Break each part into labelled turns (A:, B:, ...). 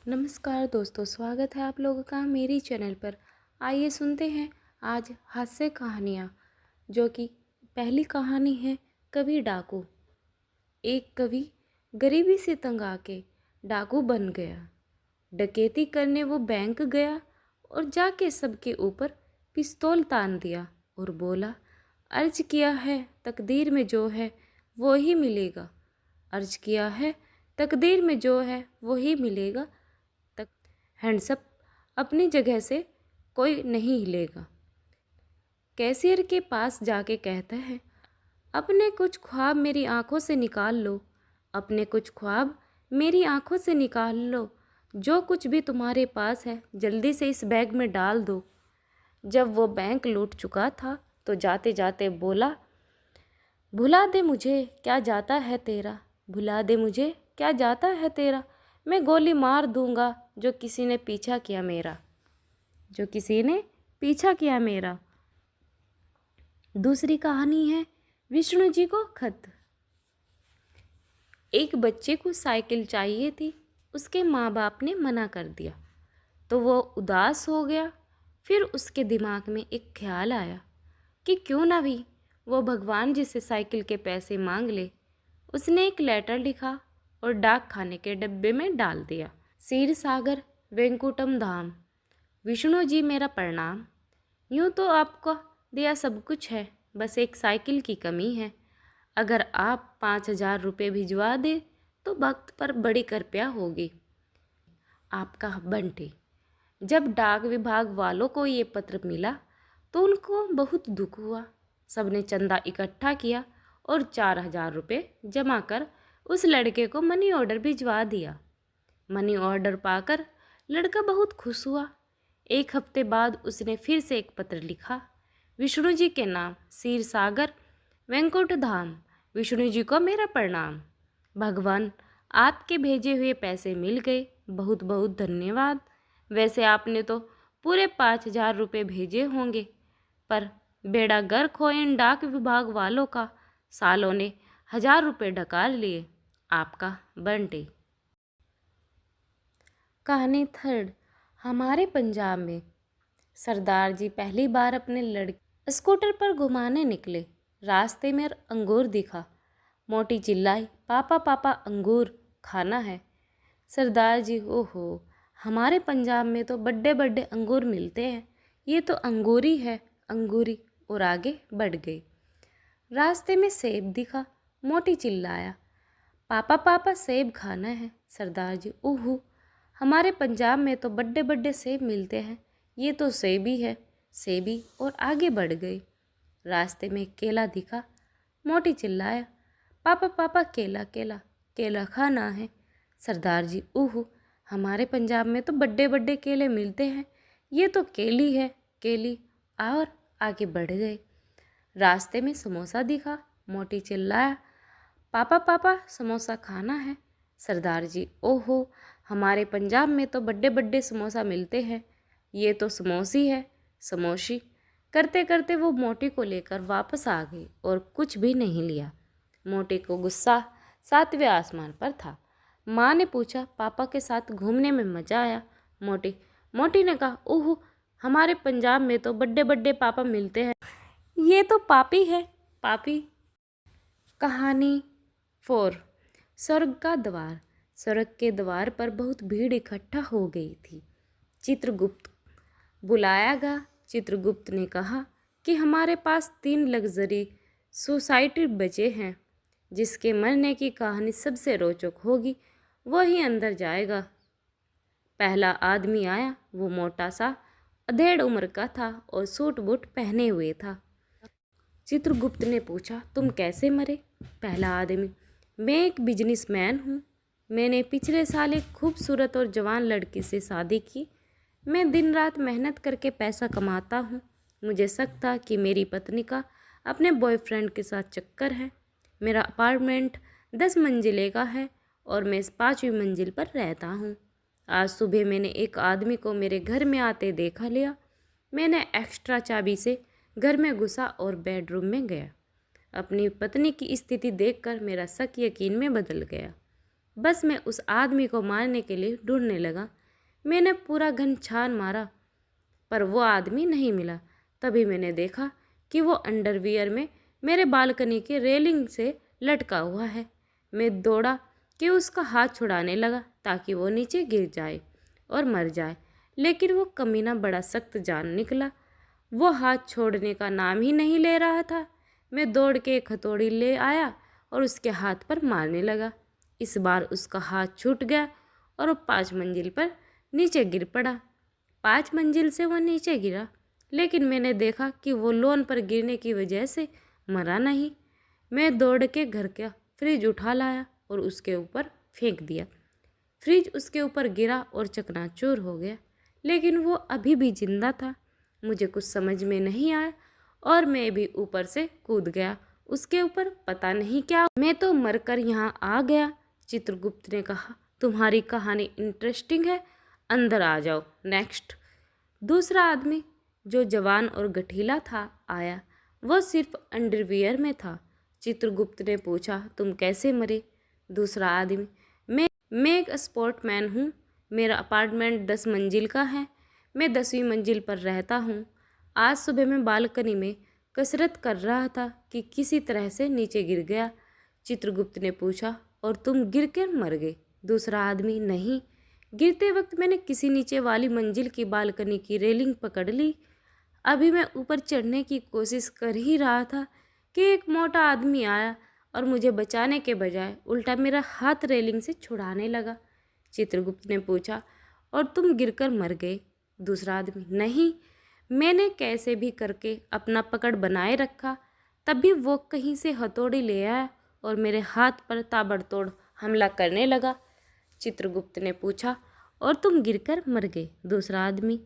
A: नमस्कार दोस्तों, स्वागत है आप लोगों का मेरी चैनल पर। आइए सुनते हैं आज हास्य कहानियाँ, जो कि पहली कहानी है कवि डाकू। एक कवि गरीबी से तंग आके डाकू बन गया। डकैती करने वो बैंक गया और जाके सबके ऊपर पिस्तौल तान दिया और बोला, अर्ज किया है तकदीर में जो है वो ही मिलेगा। अर्ज किया है तकदीर में जो है वो ही मिलेगा। तक हैंडसप अपनी जगह से कोई नहीं हिलेगा। कैशियर के पास जाके कहता है, अपने कुछ ख्वाब मेरी आंखों से निकाल लो। अपने कुछ ख्वाब मेरी आंखों से निकाल लो। जो कुछ भी तुम्हारे पास है जल्दी से इस बैग में डाल दो। जब वो बैंक लूट चुका था तो जाते जाते बोला, भुला दे मुझे क्या जाता है तेरा। भुला दे मुझे क्या जाता है तेरा। मैं गोली मार दूंगा जो किसी ने पीछा किया मेरा। जो किसी ने पीछा किया मेरा। दूसरी कहानी है विष्णु जी को खत। एक बच्चे को साइकिल चाहिए थी। उसके माँ बाप ने मना कर दिया तो वो उदास हो गया। फिर उसके दिमाग में एक ख्याल आया कि क्यों ना भी वो भगवान जी से साइकिल के पैसे मांग ले। उसने एक लेटर लिखा और डाक खाने के डब्बे में डाल दिया। क्षीर सागर वेंकुटम धाम, विष्णु जी मेरा प्रणाम। यूँ तो आपको दिया सब कुछ है, बस एक साइकिल की कमी है। अगर आप 5,000 रुपये भिजवा दे तो वक्त पर बड़ी कृपया होगी। आपका बंटी। जब डाक विभाग वालों को ये पत्र मिला तो उनको बहुत दुख हुआ। सबने चंदा इकट्ठा किया और 4,000 रुपये जमा कर उस लड़के को मनी ऑर्डर भिजवा दिया। मनी ऑर्डर पाकर लड़का बहुत खुश हुआ। एक हफ्ते बाद उसने फिर से एक पत्र लिखा, विष्णु जी के नाम, क्षीर सागर वेंकुट धाम, विष्णु जी को मेरा प्रणाम। भगवान, आपके भेजे हुए पैसे मिल गए, बहुत बहुत धन्यवाद। वैसे आपने तो पूरे 5,000 रुपये भेजे होंगे, पर बेड़ा गर्क हो इन डाक विभाग वालों का। सालों ने 1,000 रुपये डकार लिए। आपका बंटी। कहानी थर्ड, हमारे पंजाब में। सरदार जी पहली बार अपने लड़के स्कूटर पर घुमाने निकले। रास्ते में अंगूर दिखा। मोटी चिल्लाई, पापा पापा अंगूर खाना है। सरदार जी, ओहो, हमारे पंजाब में तो बड़े बड़े अंगूर मिलते हैं, ये तो अंगूरी है अंगूरी। और आगे बढ़ गई। रास्ते में सेब दिखा। मोटी चिल्लाया, पापा पापा सेब खाना है। सरदार जी, ओहो, हमारे पंजाब में तो बड़े बड़े सेब मिलते हैं, ये तो सेबी है सेबी। और आगे बढ़ गई। रास्ते में केला दिखा। मोटी चिल्लाया, पापा पापा केला केला केला खाना है। सरदार जी, ओहो, हमारे पंजाब में तो बड़े बड़े केले मिलते हैं, ये तो केली है केली। और आगे बढ़ गए। रास्ते में समोसा दिखा। मोटी चिल्लाया, पापा पापा समोसा खाना है। सरदार जी, ओहो, हमारे पंजाब में तो बड़े बड़े समोसा मिलते हैं, ये तो समोसी है समोसी। करते करते वो मोटी को लेकर वापस आ गई और कुछ भी नहीं लिया। मोटी को गुस्सा 7वें आसमान पर था। माँ ने पूछा, पापा के साथ घूमने में मज़ा आया। मोटी ने कहा, ओह, हमारे पंजाब में तो बड़े बड़े पापा मिलते हैं, ये तो पापी है पापी। कहानी 4, स्वर्ग का द्वार। स्वर्ग के द्वार पर बहुत भीड़ इकट्ठा हो गई थी। चित्रगुप्त बुलाया गया। चित्रगुप्त ने कहा कि हमारे पास 3 लग्जरी सोसाइटी बचे हैं। जिसके मरने की कहानी सबसे रोचक होगी वही अंदर जाएगा। पहला आदमी आया। वो मोटा सा, अधेड़ उम्र का था और सूट बूट पहने हुए था। चित्रगुप्त ने पूछा, तुम कैसे मरे? पहला आदमी, मैं एक बिजनेसमैन हूँ। मैंने पिछले साल एक खूबसूरत और जवान लड़की से शादी की। मैं दिन रात मेहनत करके पैसा कमाता हूँ। मुझे शक था कि मेरी पत्नी का अपने बॉयफ्रेंड के साथ चक्कर है। मेरा अपार्टमेंट 10 मंजिले का है और मैं 5वीं मंजिल पर रहता हूँ। आज सुबह मैंने एक आदमी को मेरे घर में आते देखा लिया। मैंने एक्स्ट्रा चाबी से घर में घुसा और बेडरूम में गया। अपनी पत्नी की स्थिति देखकर मेरा शक यकीन में बदल गया। बस मैं उस आदमी को मारने के लिए ढूंढने लगा। मैंने पूरा घन छान मारा पर वो आदमी नहीं मिला। तभी मैंने देखा कि वो अंडरवियर में मेरे बालकनी की रेलिंग से लटका हुआ है। मैं दौड़ा कि उसका हाथ छुड़ाने लगा ताकि वो नीचे गिर जाए और मर जाए, लेकिन वो कमीना बड़ा सख्त जान निकला। वो हाथ छोड़ने का नाम ही नहीं ले रहा था। मैं दौड़ के एक हथौड़ी ले आया और उसके हाथ पर मारने लगा। इस बार उसका हाथ छूट गया और वो 5 मंजिल पर नीचे गिर पड़ा। 5 मंजिल से वो नीचे गिरा, लेकिन मैंने देखा कि वो लोन पर गिरने की वजह से मरा नहीं। मैं दौड़ के घर का फ्रिज उठा लाया और उसके ऊपर फेंक दिया। फ्रिज उसके ऊपर गिरा और चकनाचूर हो गया, लेकिन वो अभी भी जिंदा था। मुझे कुछ समझ में नहीं आया और मैं भी ऊपर से कूद गया उसके ऊपर। पता नहीं क्या, मैं तो मरकर यहाँ आ गया। चित्रगुप्त ने कहा, तुम्हारी कहानी इंटरेस्टिंग है, अंदर आ जाओ। नेक्स्ट। दूसरा आदमी जो जवान और गठीला था आया। वह सिर्फ अंडरवियर में था। चित्रगुप्त ने पूछा, तुम कैसे मरे? दूसरा आदमी, मैं एक स्पोर्टमैन हूँ। मेरा अपार्टमेंट 10 मंजिल का है। मैं 10वीं मंजिल पर रहता हूँ। आज सुबह मैं बालकनी में कसरत कर रहा था कि किसी तरह से नीचे गिर गया। चित्रगुप्त ने पूछा, और तुम गिर कर मर गए? दूसरा आदमी, नहीं, गिरते वक्त मैंने किसी नीचे वाली मंजिल की बालकनी की रेलिंग पकड़ ली। अभी मैं ऊपर चढ़ने की कोशिश कर ही रहा था कि एक मोटा आदमी आया और मुझे बचाने के बजाय उल्टा मेरा हाथ रेलिंग से छुड़ाने लगा। चित्रगुप्त ने पूछा, और तुम गिरकर मर गए? दूसरा आदमी, नहीं, मैंने कैसे भी करके अपना पकड़ बनाए रखा। तभी वो कहीं से हथौड़ी ले आया और मेरे हाथ पर ताबड़तोड़ हमला करने लगा। चित्रगुप्त ने पूछा, और तुम गिरकर मर गए? दूसरा आदमी,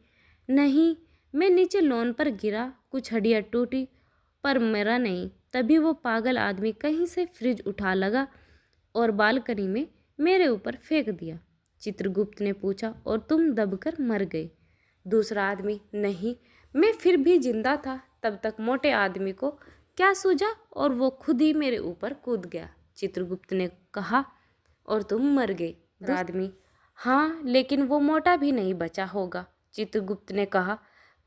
A: नहीं, मैं नीचे लॉन पर गिरा, कुछ हड्डियाँ टूटी पर मरा नहीं। तभी वो पागल आदमी कहीं से फ्रिज उठा लगा और बालकनी में मेरे ऊपर फेंक दिया। चित्रगुप्त ने पूछा, और तुम दबकर मर गए? दूसरा आदमी, नहीं, मैं फिर भी जिंदा था। तब तक मोटे आदमी को क्या सूझा और वो खुद ही मेरे ऊपर कूद गया। चित्रगुप्त ने कहा, और तुम मर गए? दूसरा आदमी, हाँ, लेकिन वो मोटा भी नहीं बचा होगा। चित्रगुप्त ने कहा,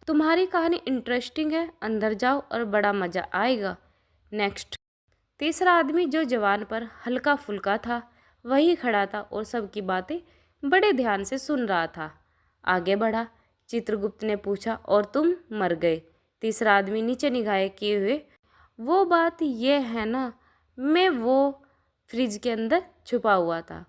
A: तुम्हारी कहानी इंटरेस्टिंग है, अंदर जाओ और बड़ा मज़ा आएगा। नेक्स्ट। तीसरा आदमी जो जवान पर हल्का फुल्का था वही खड़ा था और सबकी बातें बड़े ध्यान से सुन रहा था। आगे बढ़ा। चित्रगुप्त ने पूछा, और तुम मर गए? तीसरा आदमी नीचे निगाहें किए हुए, वो बात ये है ना, मैं वो फ्रिज के अंदर छुपा हुआ था।